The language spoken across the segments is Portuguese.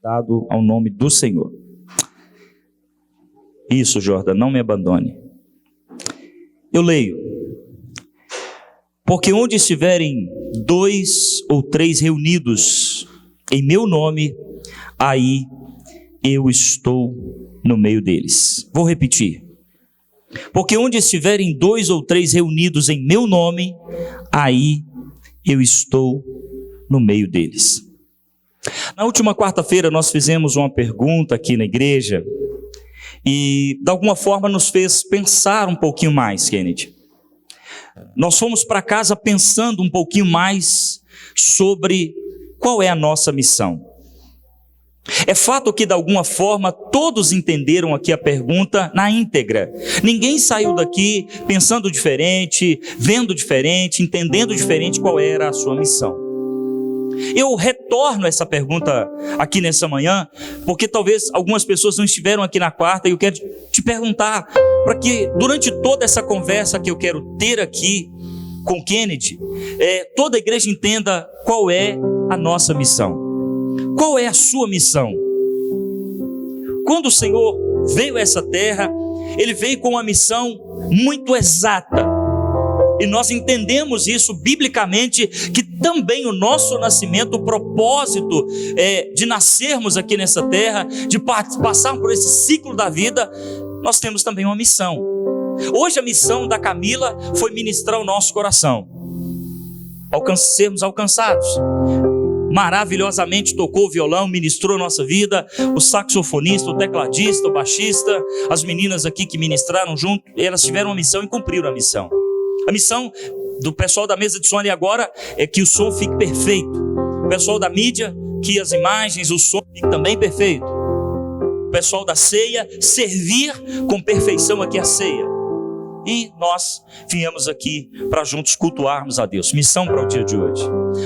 dado ao nome do Senhor. Isso, Jordan, não me abandone. Eu leio. Porque onde estiverem 2 ou 3 reunidos em meu nome, aí eu estou no meio deles. Vou repetir. Porque onde estiverem 2 ou 3 reunidos em meu nome, aí eu estou no meio deles. Na última quarta-feira nós fizemos uma pergunta aqui na igreja e de alguma forma nos fez pensar um pouquinho mais, Kennedy. Nós fomos para casa pensando um pouquinho mais sobre qual é a nossa missão. É fato que de alguma forma todos entenderam aqui a pergunta na íntegra. Ninguém saiu daqui pensando diferente, vendo diferente, entendendo diferente qual era a sua missão. Eu retorno essa pergunta aqui nessa manhã, porque talvez algumas pessoas não estiveram aqui na quarta, e eu quero te perguntar, para que durante toda essa conversa que eu quero ter aqui com Kennedy, toda a igreja entenda qual é a nossa missão. Qual é a sua missão? Quando o Senhor veio a essa terra, Ele veio com uma missão muito exata. E nós entendemos isso biblicamente, que também o nosso nascimento, o propósito de nascermos aqui nessa terra, de passar por esse ciclo da vida, nós temos também uma missão. Hoje a missão da Camila foi ministrar o nosso coração, sermos alcançados. Maravilhosamente tocou o violão, ministrou a nossa vida, o saxofonista, o tecladista, o baixista, as meninas aqui que ministraram junto, elas tiveram uma missão e cumpriram a missão. A missão do pessoal da mesa de som ali agora é que o som fique perfeito. O pessoal da mídia, que as imagens, o som fique também perfeito. O pessoal da ceia, servir com perfeição aqui a ceia. E nós viemos aqui para juntos cultuarmos a Deus. Missão para o dia de hoje.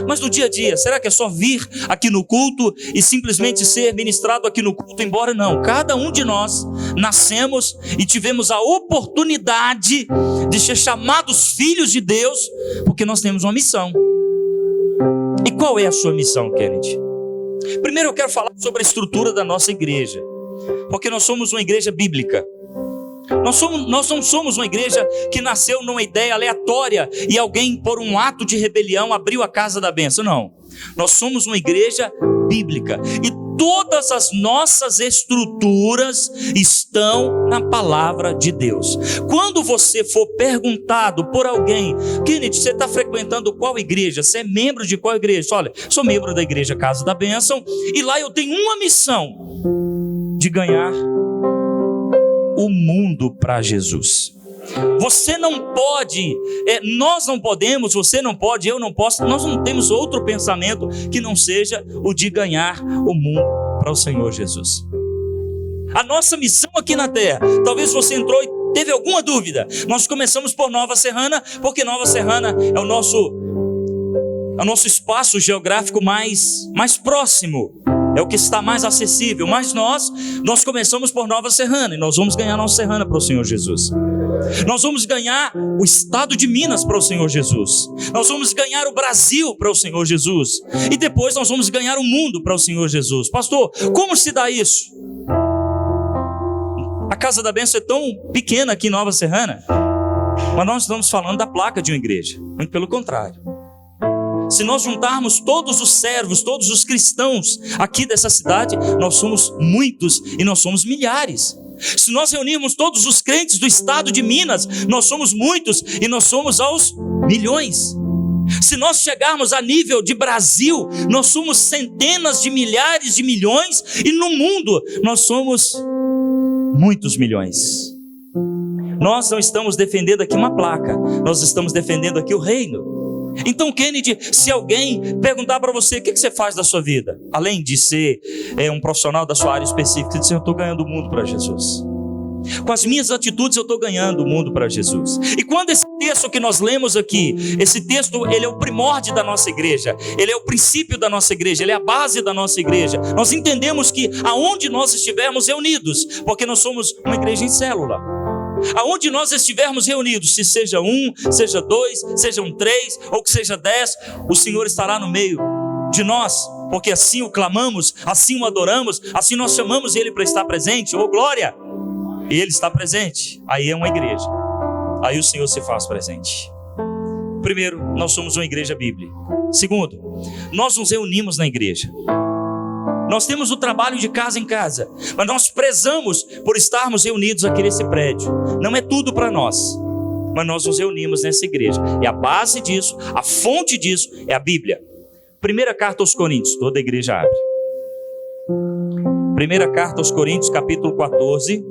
Mas no dia a dia, será que é só vir aqui no culto e simplesmente ser ministrado aqui no culto? Embora não, cada um de nós nascemos e tivemos a oportunidade de ser chamados filhos de Deus, porque nós temos uma missão. E qual é a sua missão, Kennedy? Primeiro eu quero falar sobre a estrutura da nossa igreja, porque nós somos uma igreja bíblica. Nós não somos uma igreja que nasceu numa ideia aleatória e alguém, por um ato de rebelião, abriu a casa da bênção. Não. Nós somos uma igreja bíblica. E todas as nossas estruturas estão na palavra de Deus. Quando você for perguntado por alguém, Kennedy, você está frequentando qual igreja? Você é membro de qual igreja? Olha, sou membro da igreja Casa da Bênção e lá eu tenho uma missão de ganhar o mundo para Jesus. Você não pode, nós não podemos, você não pode, eu não posso, nós não temos outro pensamento que não seja o de ganhar o mundo para o Senhor Jesus. A nossa missão aqui na terra, talvez você entrou e teve alguma dúvida, nós começamos por Nova Serrana, porque Nova Serrana é o nosso espaço geográfico mais próximo. É o que está mais acessível, mas nós começamos por Nova Serrana, e nós vamos ganhar Nova Serrana para o Senhor Jesus. Nós vamos ganhar o estado de Minas para o Senhor Jesus. Nós vamos ganhar o Brasil para o Senhor Jesus. E depois nós vamos ganhar o mundo para o Senhor Jesus. Pastor, como se dá isso? A Casa da Bênção é tão pequena aqui em Nova Serrana, mas nós estamos falando da placa de uma igreja. Muito pelo contrário. Se nós juntarmos todos os servos, todos os cristãos aqui dessa cidade, nós somos muitos e nós somos milhares. Se nós reunirmos todos os crentes do estado de Minas, nós somos muitos e nós somos aos milhões. Se nós chegarmos a nível de Brasil, nós somos centenas de milhares de milhões, e no mundo nós somos muitos milhões. Nós não estamos defendendo aqui uma placa, nós estamos defendendo aqui o reino. Então, Kennedy, se alguém perguntar para você, o que você faz da sua vida? Além de ser um profissional da sua área específica, dizer, eu estou ganhando o mundo para Jesus. Com as minhas atitudes eu estou ganhando o mundo para Jesus. E quando esse texto que nós lemos aqui, esse texto, ele é o primórdio da nossa igreja, ele é o princípio da nossa igreja, ele é a base da nossa igreja. Nós entendemos que aonde nós estivermos reunidos, porque nós somos uma igreja em célula, aonde nós estivermos reunidos, se seja 1, seja 2, sejam 3, ou que seja 10, o Senhor estará no meio de nós. porque assim o clamamos, assim o adoramos, assim nós chamamos Ele para estar presente. Oh glória! Ele está presente. Aí é uma igreja. Aí o Senhor se faz presente. Primeiro, nós somos uma igreja bíblica. Segundo, nós nos reunimos na igreja. Nós temos o trabalho de casa em casa, mas nós prezamos por estarmos reunidos aqui nesse prédio. Não é tudo para nós, mas nós nos reunimos nessa igreja. E a base disso, a fonte disso é a Bíblia. Primeira carta aos Coríntios, toda a igreja abre. Primeira carta aos Coríntios, capítulo 14.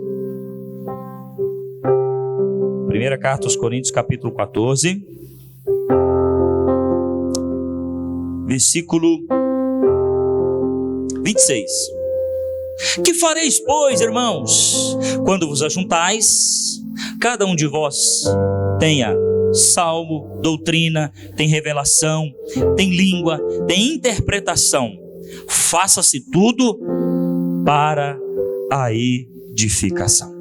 Primeira carta aos Coríntios, capítulo 14. Versículo 26. Que fareis, pois, irmãos, quando vos ajuntais, cada um de vós tenha salmo, doutrina, tem revelação, tem língua, tem interpretação. Faça-se tudo para a edificação.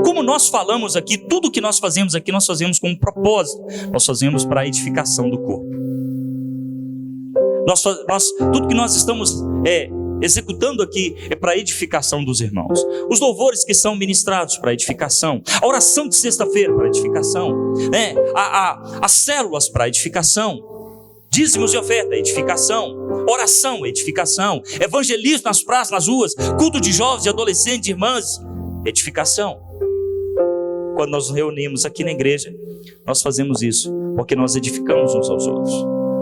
Como nós falamos aqui, tudo que nós fazemos aqui, nós fazemos com um propósito. Nós fazemos para a edificação do corpo. Tudo que nós estamos executando aqui é para a edificação dos irmãos. Os louvores que são ministrados para a edificação, a oração de sexta-feira para a edificação, as células para a edificação, dízimos e oferta, edificação, oração, edificação, evangelismo nas praças, nas ruas, culto de jovens e adolescentes, irmãs, edificação. Quando nós nos reunimos aqui na igreja, nós fazemos isso porque nós edificamos uns aos outros.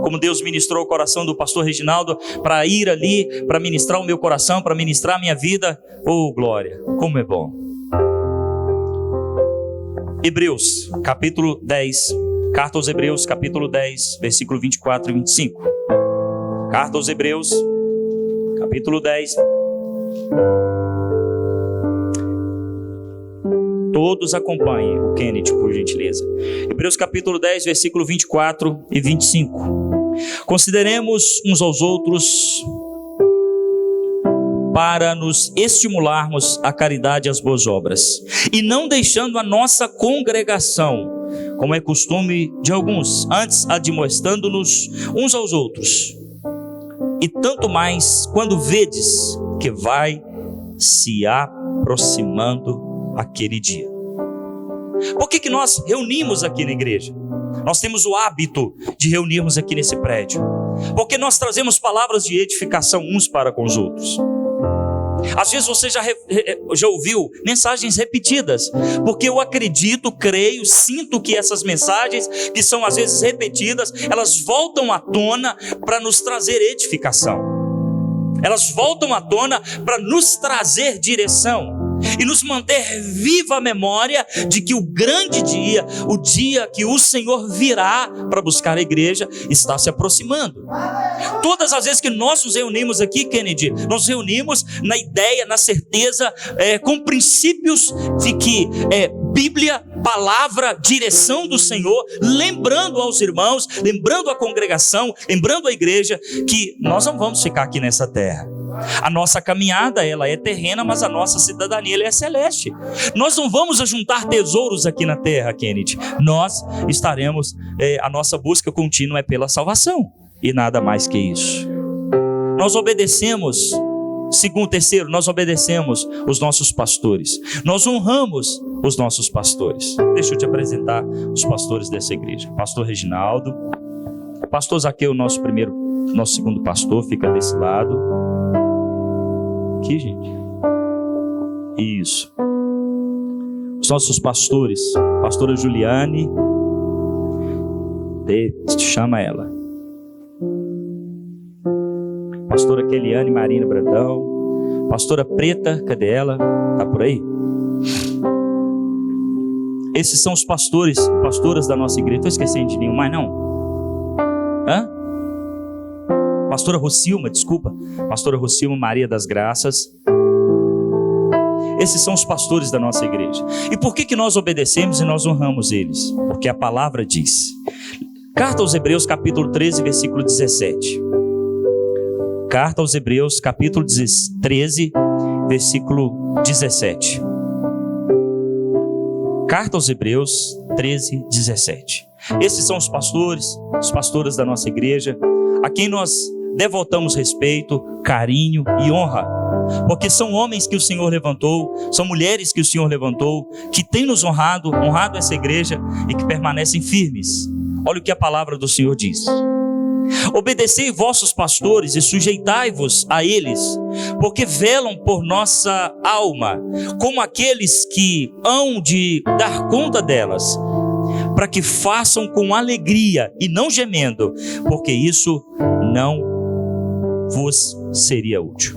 Como Deus ministrou o coração do pastor Reginaldo para ir ali, para ministrar o meu coração, para ministrar a minha vida. Oh, glória, como é bom. Hebreus, capítulo 10. Carta aos Hebreus, capítulo 10, versículo 24 e 25. Carta aos Hebreus, capítulo 10. Todos acompanhem o Kenneth, por gentileza. Hebreus capítulo 10, versículo 24 e 25. Consideremos uns aos outros para nos estimularmos à caridade e às boas obras, e não deixando a nossa congregação, como é costume de alguns, antes admoestando-nos uns aos outros. E tanto mais quando vedes que vai se aproximando aquele dia. Por que nós reunimos aqui na igreja? Nós temos o hábito de reunirmos aqui nesse prédio, porque nós trazemos palavras de edificação uns para com os outros. Às vezes você já ouviu mensagens repetidas, porque eu acredito, creio, sinto que essas mensagens, que são às vezes repetidas, elas voltam à tona para nos trazer edificação. Elas voltam à tona para nos trazer direção e nos manter viva a memória de que o grande dia, o dia que o Senhor virá para buscar a igreja, está se aproximando. Todas as vezes que nós nos reunimos aqui, Kennedy, nós nos reunimos na ideia, na certeza, com princípios de que Bíblia, palavra, direção do Senhor, lembrando aos irmãos, lembrando a congregação, lembrando a igreja, que nós não vamos ficar aqui nessa terra. A nossa caminhada, ela é terrena, mas a nossa cidadania, ela é celeste. Nós não vamos ajuntar tesouros aqui na terra, Kennedy. Nós estaremos, a nossa busca contínua é pela salvação, e nada mais que isso. Nós obedecemos, terceiro, nós obedecemos os nossos pastores. Nós honramos os nossos pastores. Deixa eu te apresentar os pastores dessa igreja. Pastor Reginaldo, pastor Zaqueu, nosso segundo pastor, fica desse lado. Aqui, gente. Isso. Os nossos pastores, pastora Juliane, chama ela. Pastora Keliane Marina Brandão, pastora Preta, cadê ela? Tá por aí? Esses são os pastoras da nossa igreja. Estou esquecendo de nenhum mais não? Pastora Rocilma, desculpa. Pastora Rocilma Maria das Graças. Esses são os pastores da nossa igreja. E por que nós obedecemos e nós honramos eles? Porque a palavra diz. Carta aos Hebreus, capítulo 13, versículo 17. Carta aos Hebreus, capítulo 13, versículo 17. Carta aos Hebreus 13, 17. Esses são os pastores, as pastoras da nossa igreja, a quem nós devotamos respeito, carinho e honra. Porque são homens que o Senhor levantou, são mulheres que o Senhor levantou, que têm nos honrado essa igreja e que permanecem firmes. Olha o que a palavra do Senhor diz: obedecei vossos pastores e sujeitai-vos a eles, porque velam por nossa alma, como aqueles que hão de dar conta delas, para que façam com alegria e não gemendo, porque isso não vos seria útil.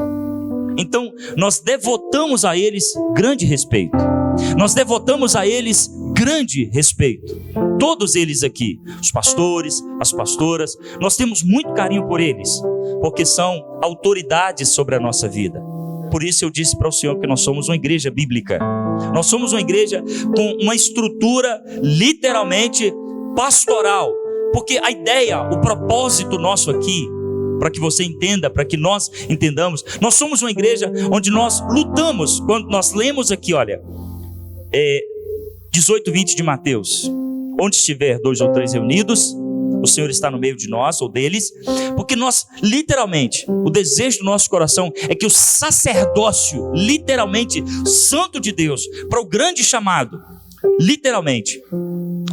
Então, nós devotamos a eles grande respeito. Nós devotamos a eles grande respeito. Todos eles aqui, os pastores, as pastoras, nós temos muito carinho por eles, porque são autoridades sobre a nossa vida. Por isso eu disse para o Senhor que nós somos uma igreja bíblica. Nós somos uma igreja com uma estrutura literalmente pastoral. Porque a ideia, o propósito nosso aqui, para que você entenda, para que nós entendamos, nós somos uma igreja onde nós lutamos. Quando nós lemos aqui, olha, 18, 20 de Mateus: onde estiver 2 ou 3 reunidos, o Senhor está no meio de nós ou deles. Porque nós, literalmente, o desejo do nosso coração é que o sacerdócio, literalmente, santo de Deus, para o grande chamado, literalmente,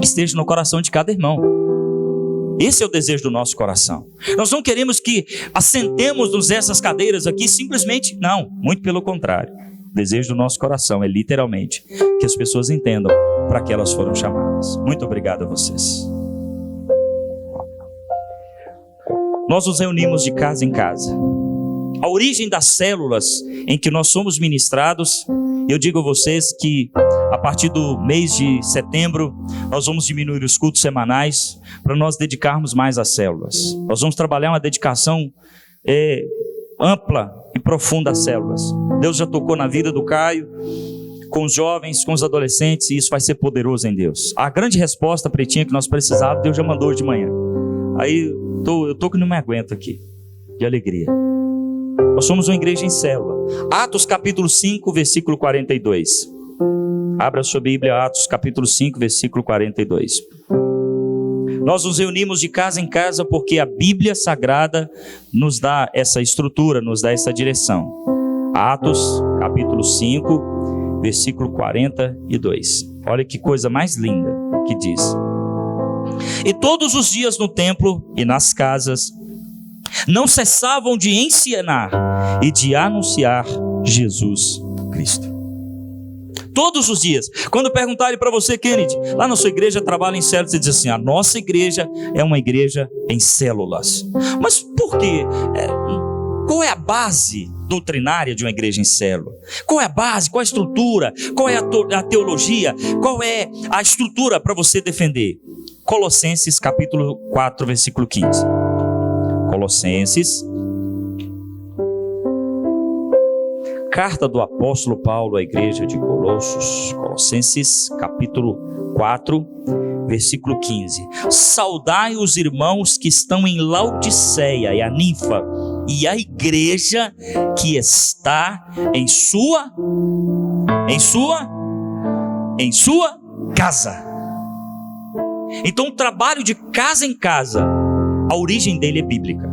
esteja no coração de cada irmão. Esse é o desejo do nosso coração. Nós não queremos que assentemos-nos nessas cadeiras aqui simplesmente, não, muito pelo contrário. O desejo do nosso coração é literalmente que as pessoas entendam para que elas foram chamadas. Muito obrigado a vocês. Nós nos reunimos de casa em casa. A origem das células em que nós somos ministrados, eu digo a vocês que a partir do mês de setembro nós vamos diminuir os cultos semanais para nós dedicarmos mais às células. Nós vamos trabalhar uma dedicação ampla e profunda às células. Deus já tocou na vida do Caio, com os jovens, com os adolescentes, e isso vai ser poderoso em Deus. A grande resposta, Pretinha, que nós precisávamos, Deus já mandou hoje de manhã. Aí eu tô que não me aguento aqui, de alegria. Nós somos uma igreja em célula. Atos capítulo 5, versículo 42. Abra sua Bíblia, Atos capítulo 5, versículo 42. Nós nos reunimos de casa em casa porque a Bíblia Sagrada nos dá essa estrutura, nos dá essa direção. Atos capítulo 5, versículo 42. Olha que coisa mais linda que diz: e todos os dias no templo e nas casas não cessavam de ensinar e de anunciar Jesus Cristo. Todos os dias. Quando perguntarem para você, Kennedy, lá na sua igreja trabalha em células, você diz assim: a nossa igreja é uma igreja em células. Mas por quê? Qual é a base doutrinária de uma igreja em célula? Qual é a base? Qual é a estrutura? Qual é a teologia? Qual é a estrutura para você defender? Colossenses capítulo 4, versículo 15. Colossenses, carta do apóstolo Paulo à igreja de Colossos, Colossenses capítulo 4, versículo 15. Saudai os irmãos que estão em Laodiceia, e a ninfa, e a igreja que está em sua casa. Então o trabalho de casa em casa, a origem dele é bíblica.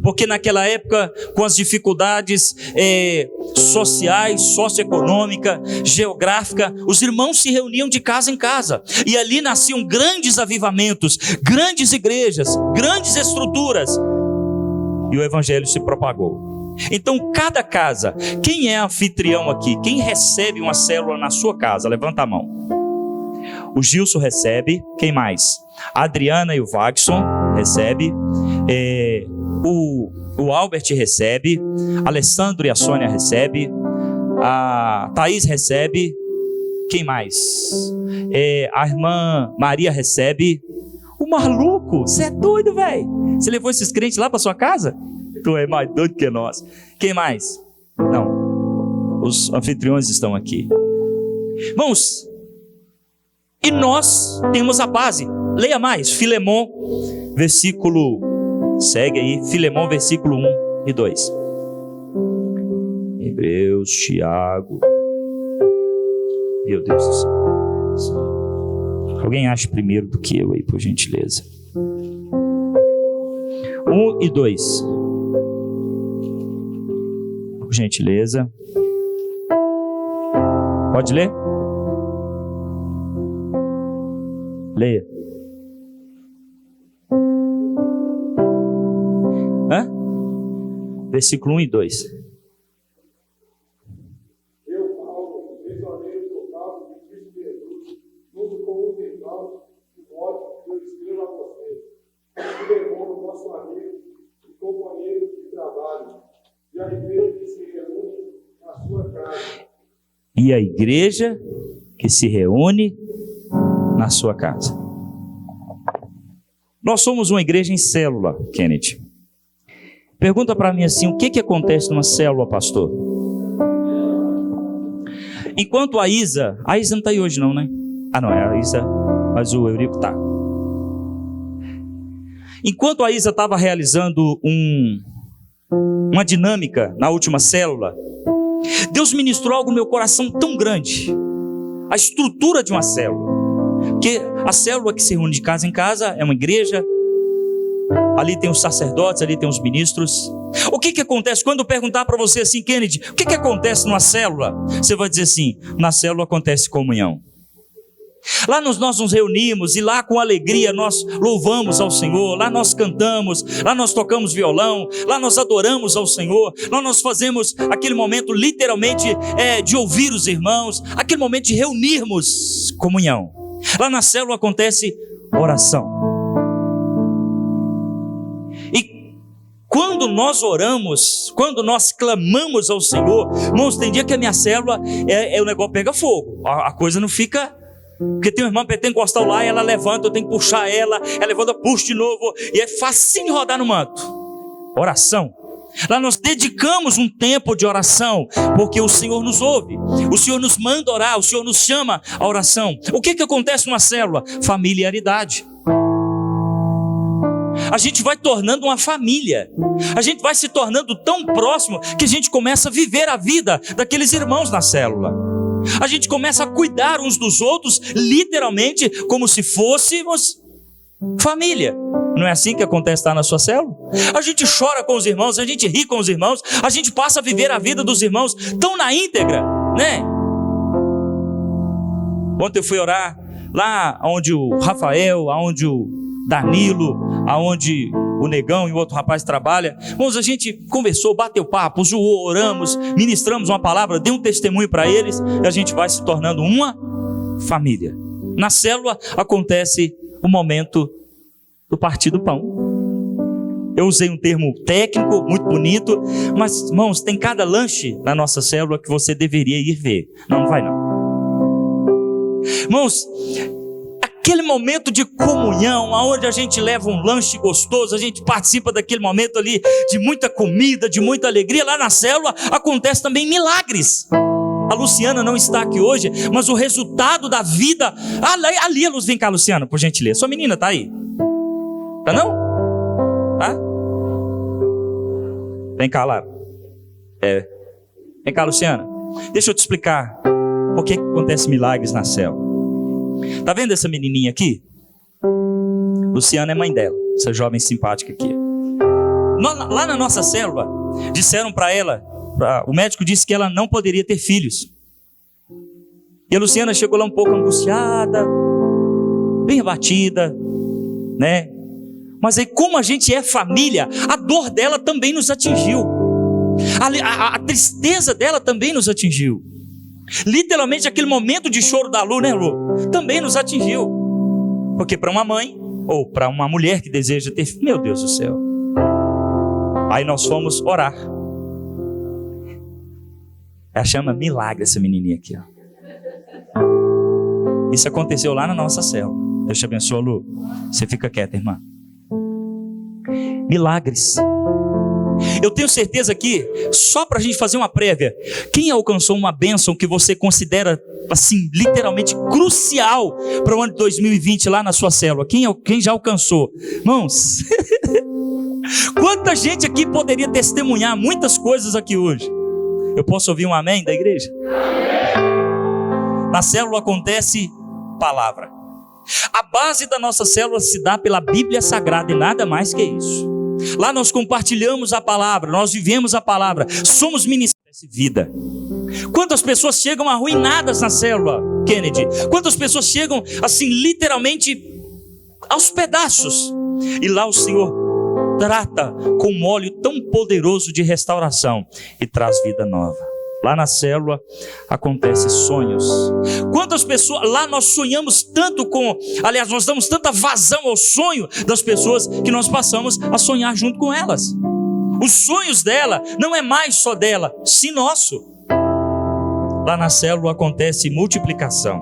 Porque naquela época, com as dificuldades sociais, socioeconômicas, geográficas, os irmãos se reuniam de casa em casa. E ali nasciam grandes avivamentos, grandes igrejas, grandes estruturas. E o evangelho se propagou. Então, cada casa, quem é anfitrião aqui? Quem recebe uma célula na sua casa? Levanta a mão. O Gilson recebe. Quem mais? A Adriana e o Wagson recebe. O Albert recebe. A Alessandro e a Sônia recebe. A Thaís recebe. Quem mais? A irmã Maria recebe. O maluco, você é doido, velho. Você levou esses crentes lá para sua casa? Tu é mais doido que nós. Quem mais? Não. Os anfitriões estão aqui. Irmãos, e nós temos a base. Leia mais, Filemon, versículo, segue aí, Filemon, versículo 1 e 2. Hebreus, Tiago. Meu Deus do céu. Alguém acha primeiro do que eu aí, por gentileza. 1 e 2. Por gentileza. Pode ler? Leia. Versículo 1 e 2. Eu, Paulo, prisioneiro total de Cristo Jesus, junto com os irmãos de voto que eu escrevo a vocês, que devoram nosso amigo e companheiro de trabalho, e a igreja que se reúne na sua casa. E a igreja que se reúne na sua casa. Nós somos uma igreja em célula, Kenneth. Pergunta para mim assim, o que acontece numa célula, pastor? Enquanto a Isa não está aí hoje não, né? Não, é a Isa, mas o Eurico está. Enquanto a Isa estava realizando uma dinâmica na última célula, Deus ministrou algo no meu coração tão grande. A estrutura de uma célula. Porque a célula que se reúne de casa em casa é uma igreja. Ali tem os sacerdotes, ali tem os ministros. O que acontece? Quando eu perguntar para você assim, Kennedy, o que acontece numa célula? Você vai dizer assim, na célula acontece comunhão. Lá nós nos reunimos e lá com alegria nós louvamos ao Senhor, lá nós cantamos, lá nós tocamos violão, lá nós adoramos ao Senhor, lá nós fazemos aquele momento literalmente de ouvir os irmãos, aquele momento de reunirmos comunhão. Lá na célula acontece oração. E quando nós oramos, quando nós clamamos ao Senhor, irmãos, tem dia que a minha célula, o negócio pega fogo, a coisa não fica... Porque tem uma irmã pentecostal lá, ela levanta, eu tenho que puxar ela levanta, puxa de novo, e é facinho rodar no manto. Oração. Lá nós dedicamos um tempo de oração, porque o Senhor nos ouve, o Senhor nos manda orar, o Senhor nos chama à oração. O que acontece numa célula? Familiaridade. A gente vai tornando uma família, a gente vai se tornando tão próximo, que a gente começa a viver a vida daqueles irmãos na célula. A gente começa a cuidar uns dos outros, literalmente, como se fôssemos família. Não é assim que acontece lá na sua célula? A gente chora com os irmãos, a gente ri com os irmãos, a gente passa a viver a vida dos irmãos tão na íntegra, né? Ontem eu fui orar lá onde o Rafael, onde o Danilo, aonde o Negão e o outro rapaz trabalha. Irmãos, a gente conversou, bateu papo, zoou, oramos, ministramos uma palavra, deu um testemunho para eles, e a gente vai se tornando uma família. Na célula acontece o momento do partir do pão. Eu usei um termo técnico, muito bonito, mas, irmãos, tem cada lanche na nossa célula que você deveria ir ver. Não vai não. Irmãos, aquele momento de comunhão, onde a gente leva um lanche gostoso, a gente participa daquele momento ali de muita comida, de muita alegria. Lá na célula acontece também milagres. A Luciana não está aqui hoje, mas o resultado da vida... ali a Luz, vem cá, Luciana, por gentileza. Sua menina está aí? Tá não? Tá? Vem cá, Lara. Vem cá, Luciana. Deixa eu te explicar por que acontece milagres na célula. Tá vendo essa menininha aqui? Luciana é mãe dela, essa jovem simpática aqui. Lá na nossa célula, disseram para ela, o médico disse que ela não poderia ter filhos. E a Luciana chegou lá um pouco angustiada, bem abatida, né? Mas aí, como a gente é família, a dor dela também nos atingiu. A tristeza dela também nos atingiu. Literalmente aquele momento de choro da Lu, né, Lu? Também nos atingiu. Porque para uma mãe, ou para uma mulher que deseja ter filho, meu Deus do céu. Aí nós fomos orar. Ela chama milagre essa menininha aqui, ó. Isso aconteceu lá na nossa célula. Deus te abençoe, Lu. Você fica quieta, irmã. Milagres. Eu tenho certeza que, só para a gente fazer uma prévia, quem alcançou uma bênção que você considera, assim, literalmente crucial para o ano de 2020 lá na sua célula? Quem já alcançou? Irmãos, quanta gente aqui poderia testemunhar muitas coisas aqui hoje? Eu posso ouvir um amém da igreja? Na célula acontece palavra. A base da nossa célula se dá pela Bíblia Sagrada e nada mais que isso. Lá nós compartilhamos a palavra, nós vivemos a palavra, somos ministérios de vida. Quantas pessoas chegam arruinadas na célula, Kennedy? Quantas pessoas chegam assim, literalmente aos pedaços? E lá o Senhor trata com um óleo tão poderoso de restauração e traz vida nova. Lá na célula acontecem sonhos. Quantas pessoas, lá nós sonhamos tanto aliás, nós damos tanta vazão ao sonho das pessoas que nós passamos a sonhar junto com elas. Os sonhos dela não é mais só dela, sim nosso. Lá na célula acontece multiplicação.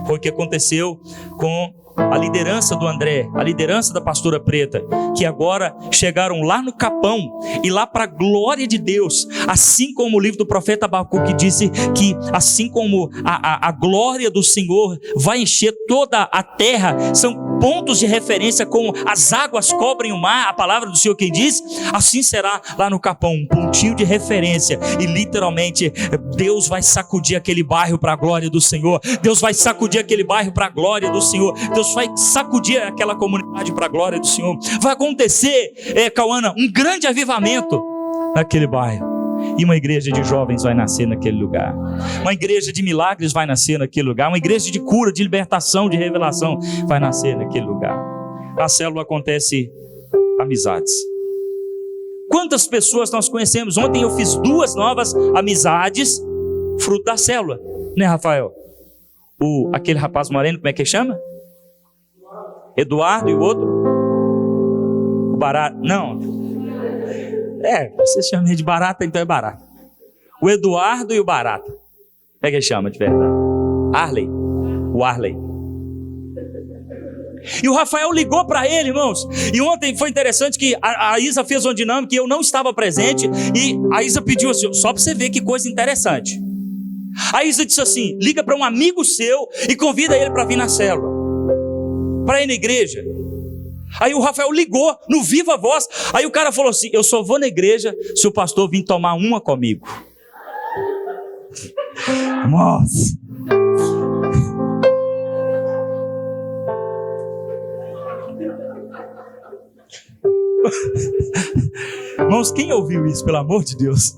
Foi o que aconteceu com a liderança do André, a liderança da pastora Preta, que agora chegaram lá no Capão, e lá para a glória de Deus, assim como o livro do profeta Abacuque disse que assim como a glória do Senhor vai encher toda a terra, são pontos de referência como as águas cobrem o mar, a palavra do Senhor quem diz, assim será lá no Capão, um pontinho de referência, e literalmente Deus vai sacudir aquele bairro para a glória do Senhor, Deus vai sacudir aquele bairro para a glória do Senhor, Deus vai sacudir aquela comunidade para a glória do Senhor. Vai acontecer, Cauana, um grande avivamento naquele bairro. E uma igreja de jovens vai nascer naquele lugar. Uma igreja de milagres vai nascer naquele lugar. Uma igreja de cura, de libertação, de revelação vai nascer naquele lugar. Na célula acontece amizades. Quantas pessoas nós conhecemos? Ontem eu fiz 2 novas amizades, fruto da célula. Né, Rafael? Aquele rapaz moreno, como é que ele chama? Eduardo e o outro? O Barata. Não. Você chama ele de Barata, então é Barata. O Eduardo e o Barata. Como é que ele chama de verdade? Arley. O Arley. E o Rafael ligou para ele, irmãos. E ontem foi interessante que a Isa fez uma dinâmica e eu não estava presente. E a Isa pediu assim, só para você ver que coisa interessante. A Isa disse assim, liga para um amigo seu e convida ele para vir na célula, para ir na igreja. Aí o Rafael ligou no viva voz. Aí o cara falou assim, eu só vou na igreja se o pastor vir tomar uma comigo. Nossa. Irmãos, quem ouviu isso, pelo amor de Deus?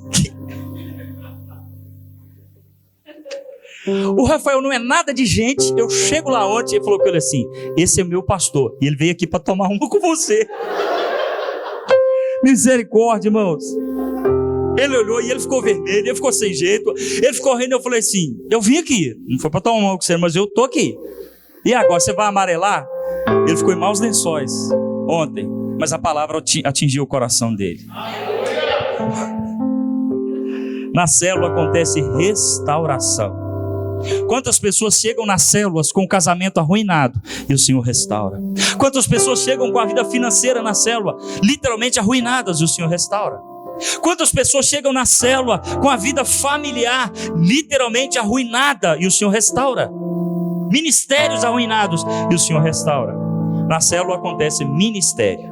O Rafael não é nada de gente. Eu chego lá ontem e ele falou com ele assim, esse é meu pastor e ele veio aqui para tomar uma com você. Misericórdia, irmãos. Ele olhou e ele ficou vermelho, ele ficou sem jeito, ele ficou rindo. Eu falei assim, eu vim aqui, não foi para tomar uma com você, mas eu tô aqui. E agora, você vai amarelar? Ele ficou em maus lençóis ontem, mas a palavra atingiu o coração dele. Na célula acontece restauração. Quantas pessoas chegam nas células com o casamento arruinado e o Senhor restaura? Quantas pessoas chegam com a vida financeira na célula literalmente arruinadas e o Senhor restaura? Quantas pessoas chegam na célula com a vida familiar literalmente arruinada e o Senhor restaura? Ministérios arruinados e o Senhor restaura. Na célula acontece ministério.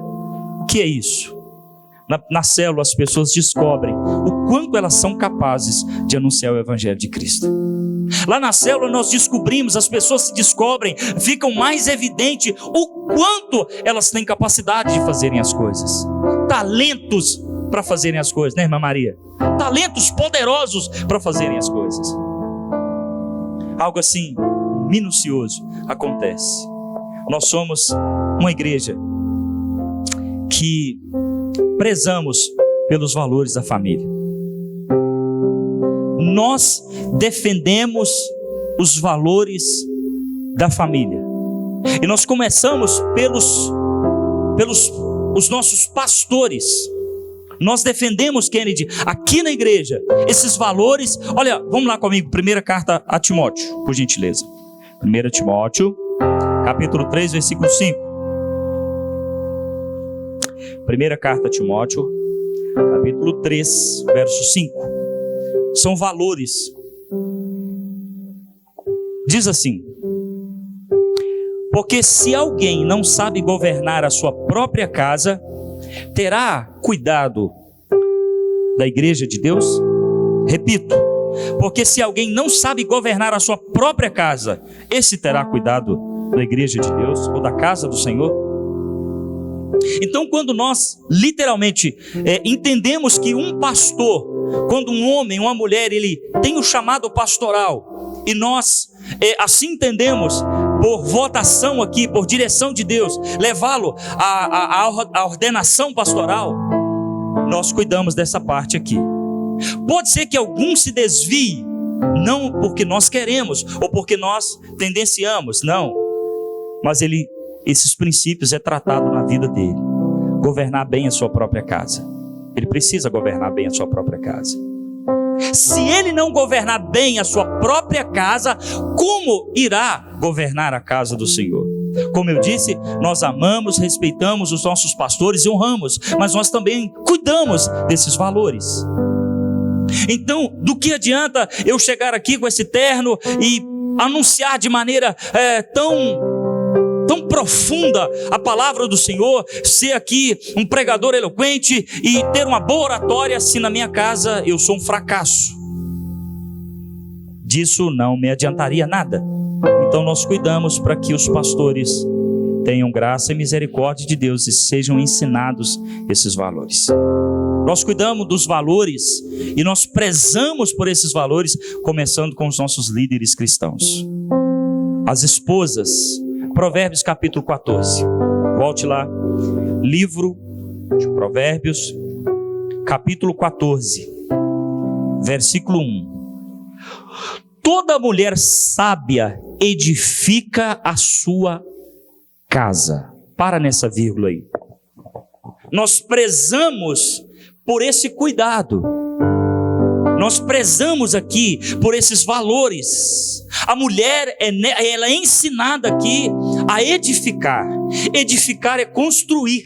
O que é isso? Na célula as pessoas descobrem o quanto elas são capazes de anunciar o Evangelho de Cristo. Lá na célula nós descobrimos, as pessoas se descobrem, ficam mais evidente o quanto elas têm capacidade de fazerem as coisas. Talentos para fazerem as coisas, né, irmã Maria? Talentos poderosos para fazerem as coisas. Algo assim minucioso acontece. Nós somos uma igreja que prezamos pelos valores da família. Nós defendemos os valores da família. E nós começamos pelos os nossos pastores. Nós defendemos, Kennedy, aqui na igreja, esses valores. Olha, vamos lá comigo, 1ª carta a Timóteo, por gentileza. 1 Timóteo, capítulo 3, versículo 5. 1ª carta a Timóteo, capítulo 3, verso 5. São valores. Diz assim: porque se alguém não sabe governar a sua própria casa, terá cuidado da igreja de Deus? Repito, porque se alguém não sabe governar a sua própria casa, esse terá cuidado da igreja de Deus ou da casa do Senhor? Então, quando nós literalmente entendemos que um pastor, quando um homem, uma mulher, ele tem o chamado pastoral, e nós assim entendemos, por votação aqui, por direção de Deus, levá-lo à ordenação pastoral, nós cuidamos dessa parte aqui. Pode ser que algum se desvie, não porque nós queremos, ou porque nós tendenciamos, não, mas esses princípios é tratado na vida dele. Governar bem a sua própria casa. Ele precisa governar bem a sua própria casa. Se ele não governar bem a sua própria casa, como irá governar a casa do Senhor? Como eu disse, nós amamos, respeitamos os nossos pastores e honramos, mas nós também cuidamos desses valores. Então, do que adianta eu chegar aqui com esse terno e anunciar de maneira tão profunda a palavra do Senhor, ser aqui um pregador eloquente e ter uma boa oratória, se na minha casa eu sou um fracasso? Disso não me adiantaria nada. Então nós cuidamos para que os pastores tenham graça e misericórdia de Deus e sejam ensinados esses valores. Nós cuidamos dos valores e nós prezamos por esses valores, começando com os nossos líderes cristãos. As esposas, Provérbios capítulo 14, volte lá, livro de Provérbios, capítulo 14, versículo 1. Toda mulher sábia edifica a sua casa. Para nessa vírgula aí. Nós prezamos por esse cuidado. Nós prezamos aqui por esses valores. A mulher, ela é ensinada aqui a edificar. Edificar é construir.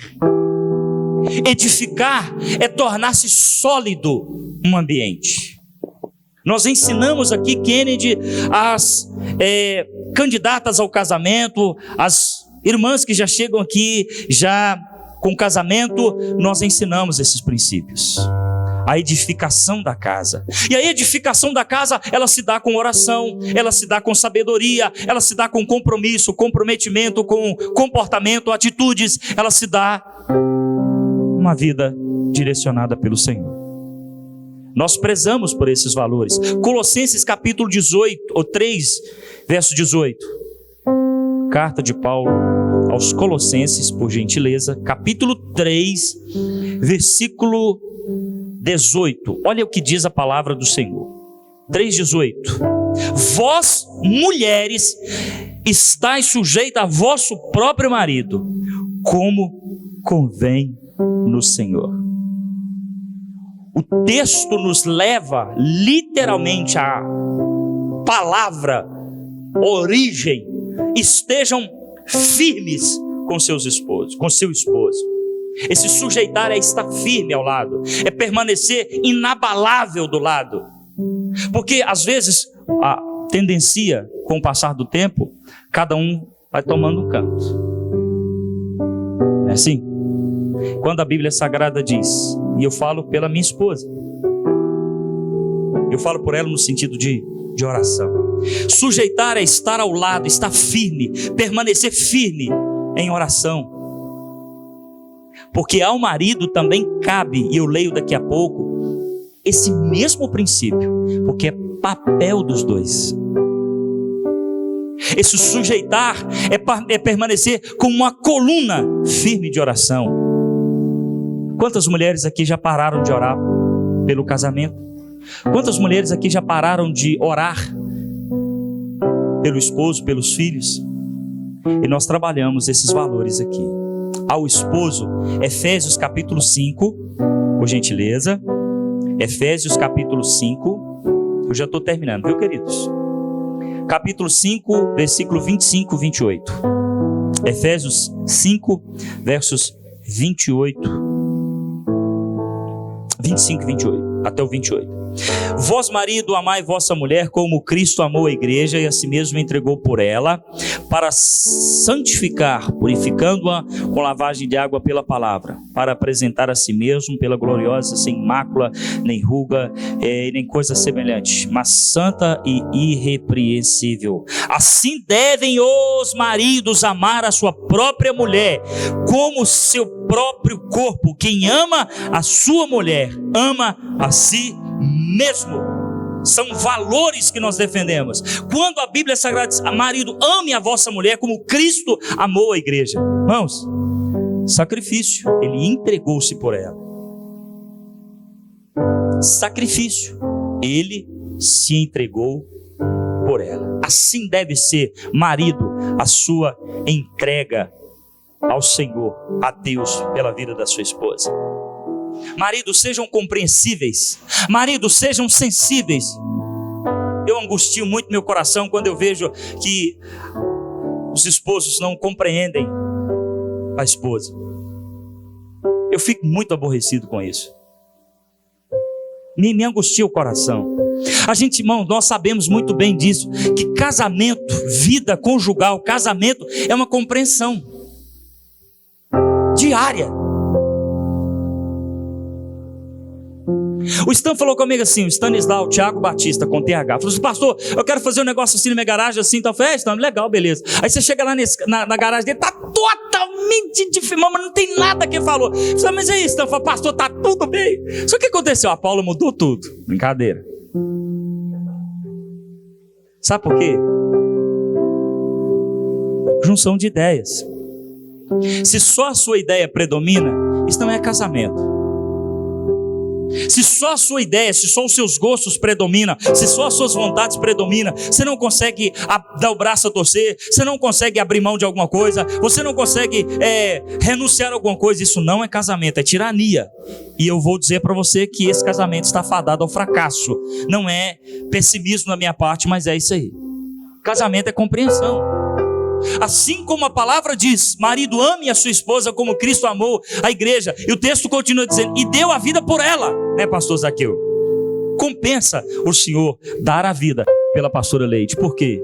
Edificar é tornar-se sólido um ambiente. Nós ensinamos aqui, Kennedy, as candidatas ao casamento, as irmãs que já chegam aqui, já com casamento, nós ensinamos esses princípios. A edificação da casa. E a edificação da casa, ela se dá com oração, ela se dá com sabedoria, ela se dá com compromisso, comprometimento, com comportamento, atitudes, ela se dá uma vida direcionada pelo Senhor. Nós prezamos por esses valores. Colossenses capítulo 18, ou 3, verso 18. Carta de Paulo aos Colossenses, por gentileza, capítulo 3, versículo 18. Olha o que diz a palavra do Senhor. 3,18. Vós, mulheres, estáis sujeitas a vosso próprio marido, como convém no Senhor. O texto nos leva literalmente à palavra, origem. Estejam firmes com seus esposos, com seu esposo. Esse sujeitar é estar firme ao lado, é permanecer inabalável do lado. Porque às vezes a tendencia, com o passar do tempo, cada um vai tomando um canto. Não é assim? Quando a Bíblia Sagrada diz, e eu falo pela minha esposa, eu falo por ela no sentido de oração. Sujeitar é estar ao lado, estar firme, permanecer firme em oração. Porque ao marido também cabe, e eu leio daqui a pouco, esse mesmo princípio, porque é papel dos dois. Esse sujeitar é permanecer como uma coluna firme de oração. Quantas mulheres aqui já pararam de orar pelo casamento? Quantas mulheres aqui já pararam de orar pelo esposo, pelos filhos? E nós trabalhamos esses valores aqui. Ao esposo, Efésios capítulo 5, por gentileza. Efésios capítulo 5. Eu já estou terminando, viu, queridos? Capítulo 5, versículo 25 e 28. Efésios 5, versos 25 e 28, até o 28. Vós, marido, amai vossa mulher como Cristo amou a igreja e a si mesmo entregou por ela, para santificar, purificando-a com lavagem de água pela palavra, para apresentar a si mesmo pela gloriosa, sem mácula, nem ruga, nem coisa semelhante, mas santa e irrepreensível. Assim devem os maridos amar a sua própria mulher, como seu próprio corpo. Quem ama a sua mulher, ama a si mesmo. São valores que nós defendemos. Quando a Bíblia Sagrada diz, marido, ame a vossa mulher como Cristo amou a igreja. Irmãos, sacrifício, ele entregou-se por ela. Sacrifício, ele se entregou por ela. Assim deve ser, marido, a sua entrega ao Senhor, a Deus, pela vida da sua esposa. Maridos, sejam compreensíveis. Maridos, sejam sensíveis. Eu angustio muito meu coração quando eu vejo que os esposos não compreendem a esposa. Eu fico muito aborrecido com isso. Me angustia o coração. A gente, irmão, nós sabemos muito bem disso, que casamento, vida conjugal, casamento é uma compreensão diária. O Stan falou comigo assim, o Stanislau, o Thiago Batista, com TH, falou assim, pastor, eu quero fazer um negócio assim na minha garagem, assim, então eu falei, Stan, legal, beleza. Aí você chega lá na garagem dele, tá totalmente diferente, mas não tem nada que ele falou. Eu falei, mas é isso, Stan, falei, pastor, tá tudo bem. Só que o que aconteceu? A Paula mudou tudo. Brincadeira. Sabe por quê? Junção de ideias. Se só a sua ideia predomina, isso não é casamento. Se só a sua ideia, se só os seus gostos predominam, se só as suas vontades predominam, você não consegue dar o braço a torcer, você não consegue abrir mão de alguma coisa, você não consegue renunciar a alguma coisa, isso não é casamento, é tirania. E eu vou dizer para você que esse casamento está fadado ao fracasso. Não é pessimismo da minha parte, mas é isso aí. Casamento é compreensão. Assim como a palavra diz, marido, ame a sua esposa como Cristo amou a igreja. E o texto continua dizendo, e deu a vida por ela, né, pastor Zaqueu? Compensa o Senhor dar a vida pela pastora Leide. Por quê?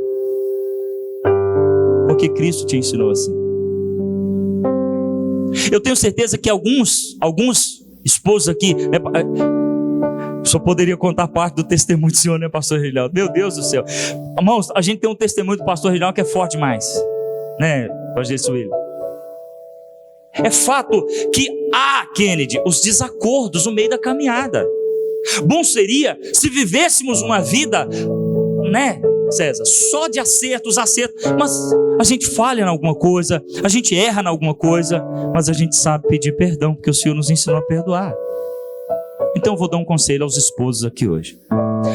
Porque Cristo te ensinou assim. Eu tenho certeza que alguns esposos aqui, né, só poderia contar parte do testemunho do Senhor, né, pastor Reginaldo? Meu Deus do céu. Irmãos, a gente tem um testemunho do pastor Reginaldo que é forte demais, né, pastor Suílio? É fato que há, Kennedy, os desacordos no meio da caminhada. Bom seria se vivêssemos uma vida, né, César, só de acertos, mas a gente falha em alguma coisa, a gente erra em alguma coisa, mas a gente sabe pedir perdão, porque o Senhor nos ensinou a perdoar. Então eu vou dar um conselho aos esposos aqui hoje.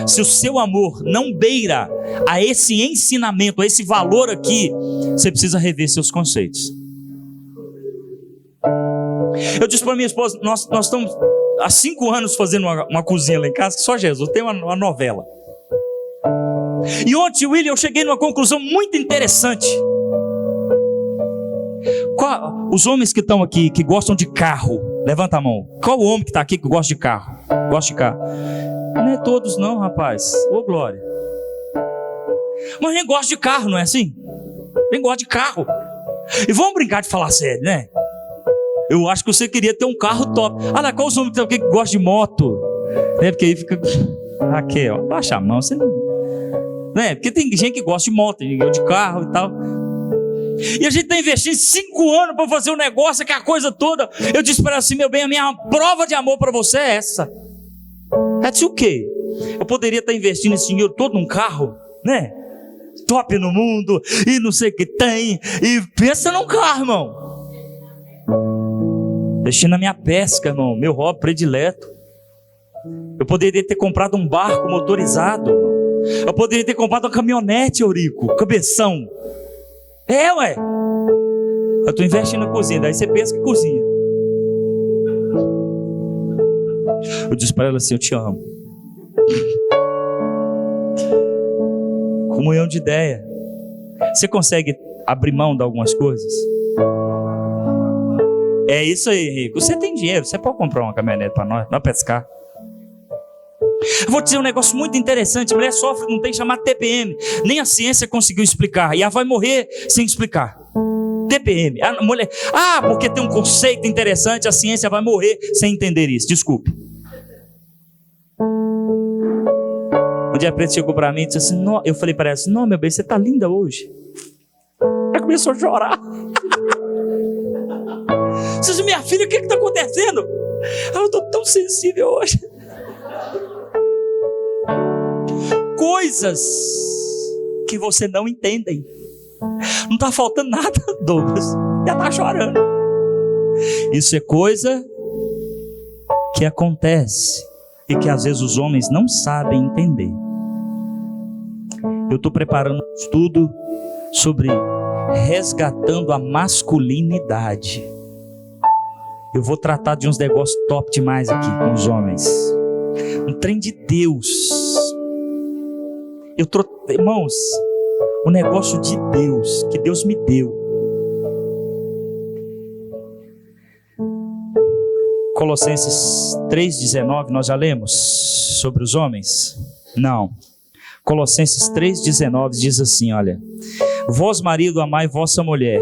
Se o seu amor não beira a esse ensinamento, a esse valor aqui, você precisa rever seus conceitos. Eu disse para minha esposa, nós estamos há 5 anos fazendo uma cozinha lá em casa, que só Jesus tem uma novela. E ontem, William, eu cheguei numa conclusão muito interessante. Os homens que estão aqui, que gostam de carro, levanta a mão. Qual o homem que está aqui que gosta de carro? Gosta de carro? Não é todos não, rapaz. Ô glória. Mas nem gosta de carro, não é assim? Nem gosta de carro. E vamos brincar de falar sério, né? Eu acho que você queria ter um carro top. Ah lá, qual os homens que estão aqui que gostam de moto? É porque aí fica... Raquel, baixa a mão, você não... Né? Porque tem gente que gosta de moto, de carro e tal. E a gente está investindo 5 anos para fazer um negócio, que é a coisa toda. Eu disse para ela assim, meu bem, a minha prova de amor para você é essa. Ela disse, o quê? Eu poderia estar investindo esse dinheiro todo num carro, né? Top no mundo, e não sei o que tem. E pensa num carro, irmão. Deixei na minha pesca, irmão, meu hobby predileto. Eu poderia ter comprado um barco motorizado. Eu poderia ter comprado uma caminhonete, Eurico, cabeção. Ué. Eu estou investindo na cozinha, daí você pensa que cozinha. Eu disse para ela assim, eu te amo. Comunhão de ideia. Você consegue abrir mão de algumas coisas? É isso aí, Henrique. Você tem dinheiro, você pode comprar uma caminhonete para nós pescar. Eu vou dizer um negócio muito interessante. A mulher sofre, não tem chamado TPM. Nem a ciência conseguiu explicar. E ela vai morrer sem explicar. TPM. A mulher, porque tem um conceito interessante, a ciência vai morrer sem entender isso. Desculpe. Um dia a Preta chegou para mim e disse assim, eu falei para ela assim, não, meu bem, você está linda hoje. Ela começou a chorar. Você diz, minha filha, o que está acontecendo? Eu estou tão sensível hoje. Coisas que você não entende. Não está faltando nada, Douglas. Já está chorando. Isso é coisa que acontece e que às vezes os homens não sabem entender. Eu estou preparando um estudo sobre resgatando a masculinidade. Eu vou tratar de uns negócios top demais aqui com os homens. Um trem de Deus. Irmãos, o negócio de Deus, que Deus me deu. Colossenses 3,19, nós já lemos sobre os homens? Não. Colossenses 3,19 diz assim, olha: vós, marido, amai vossa mulher,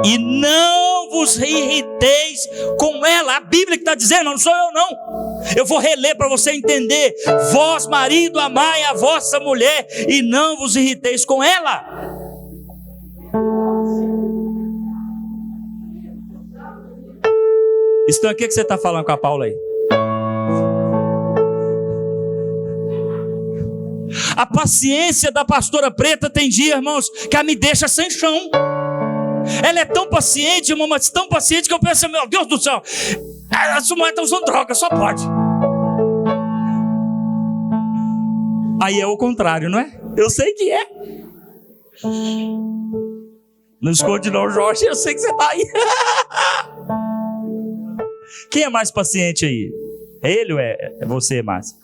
e não vos irriteis com ela. A Bíblia que está dizendo, não sou eu não. Eu vou reler para você entender. Vós, marido, amai a vossa mulher, e não vos irriteis com ela. Então, o que você está falando com a Paula aí? A paciência da pastora Preta tem dia, irmãos, que ela me deixa sem chão. Ela é tão paciente, irmão, mas tão paciente que eu penso, meu Deus do céu, essa mulher está usando droga, só pode. Aí é o contrário, não é? Eu sei que é. Não esconde não, Jorge, eu sei que você está aí. Quem é mais paciente aí? É ele ou é você, Márcio?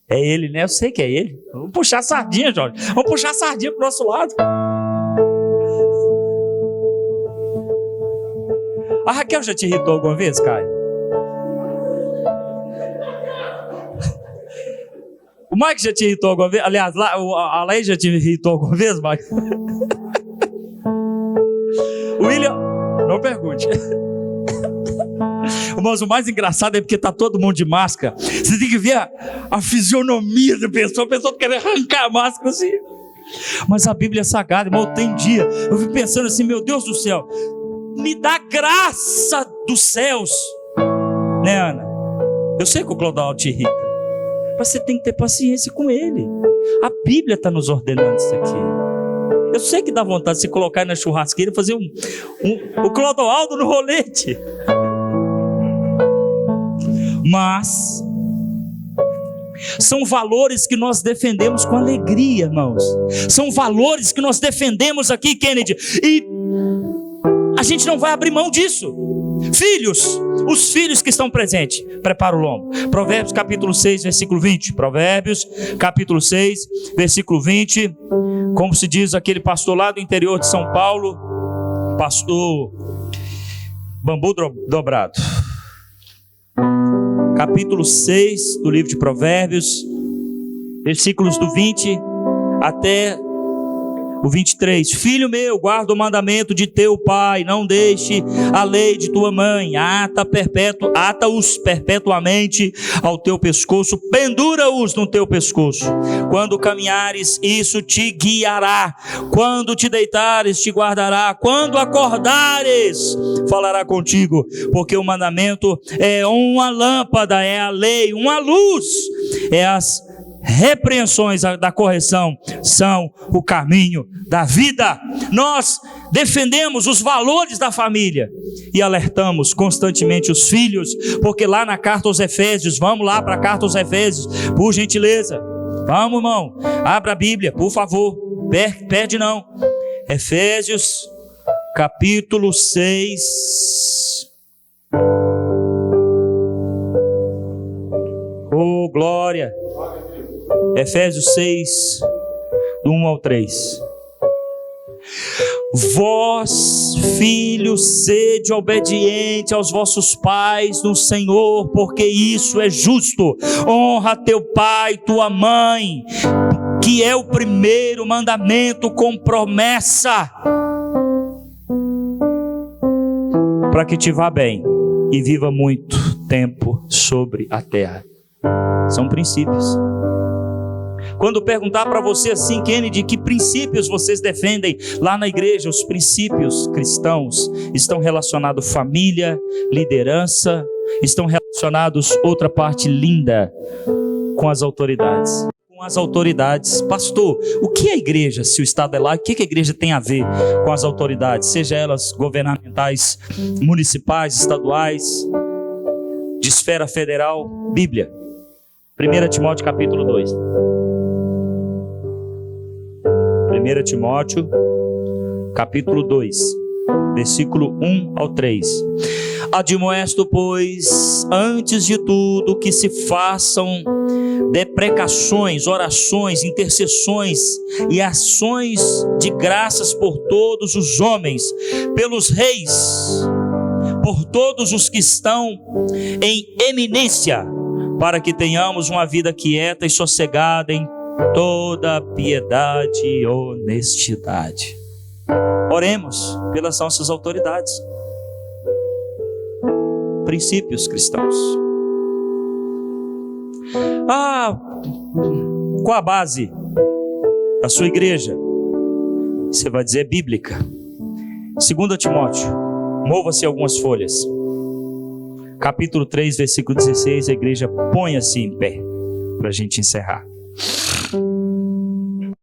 É ele, né? Eu sei que é ele. Vamos puxar a sardinha, Jorge. Vamos puxar a sardinha pro nosso lado. A Raquel já te irritou alguma vez, Caio? O Mike já te irritou alguma vez? Aliás, a Lei já te irritou alguma vez, Mike? O William, não pergunte. Mas o mais engraçado é porque está todo mundo de máscara. Você tem que ver a fisionomia da pessoa. A pessoa quer arrancar a máscara assim. Mas a Bíblia é sagrada, irmão. Tem dia, eu fico pensando assim, meu Deus do céu, me dá graça dos céus, né, Ana? Eu sei que o Clodoaldo te irrita, mas você tem que ter paciência com ele. A Bíblia está nos ordenando isso aqui. Eu sei que dá vontade de se colocar na churrasqueira e fazer o Clodoaldo no rolete. Mas são valores que nós defendemos com alegria, irmãos. São valores que nós defendemos aqui, Kennedy, e a gente não vai abrir mão disso. Filhos, os filhos que estão presentes, prepara o lombo. Provérbios capítulo 6, versículo 20. Provérbios capítulo 6, versículo 20. Como se diz aquele pastor lá do interior de São Paulo, pastor Bambu Dobrado. Capítulo 6 do livro de Provérbios, versículos do 20 até o 23. Filho meu, guarda o mandamento de teu pai, não deixe a lei de tua mãe, ata-os perpetuamente ao teu pescoço, pendura-os no teu pescoço. Quando caminhares, isso te guiará. Quando te deitares, te guardará. Quando acordares, falará contigo. Porque o mandamento é uma lâmpada, é a lei, uma luz, é as repreensões da correção, são o caminho da vida. Nós defendemos os valores da família e alertamos constantemente os filhos, porque lá na carta aos Efésios, vamos lá para a carta aos Efésios, por gentileza, vamos, irmão, abra a Bíblia, por favor, perde não. Efésios capítulo 6. Oh, glória. Efésios 6, do 1 ao 3. Vós, filhos, sede obediente aos vossos pais no Senhor, porque isso é justo. Honra teu pai e tua mãe, que é o primeiro mandamento com promessa, para que te vá bem e viva muito tempo sobre a terra. São princípios. Quando perguntar para você assim, Kennedy, que princípios vocês defendem lá na igreja? Os princípios cristãos estão relacionados à família, liderança, estão relacionados, outra parte linda, com as autoridades. Com as autoridades. Pastor, o que é a igreja? Se o Estado é laico, o que a igreja tem a ver com as autoridades? Seja elas governamentais, municipais, estaduais, de esfera federal. Bíblia. 1 Timóteo capítulo 2. 1 Timóteo capítulo 2, versículo 1 ao 3. Admoesto, pois, antes de tudo, que se façam deprecações, orações, intercessões e ações de graças por todos os homens, pelos reis, por todos os que estão em eminência, para que tenhamos uma vida quieta e sossegada em toda piedade e honestidade. Oremos pelas nossas autoridades. Princípios cristãos. Qual a base da sua igreja? Você vai dizer bíblica. 2 Timóteo, mova-se algumas folhas. Capítulo 3, versículo 16, a igreja ponha-se em pé, para a gente encerrar.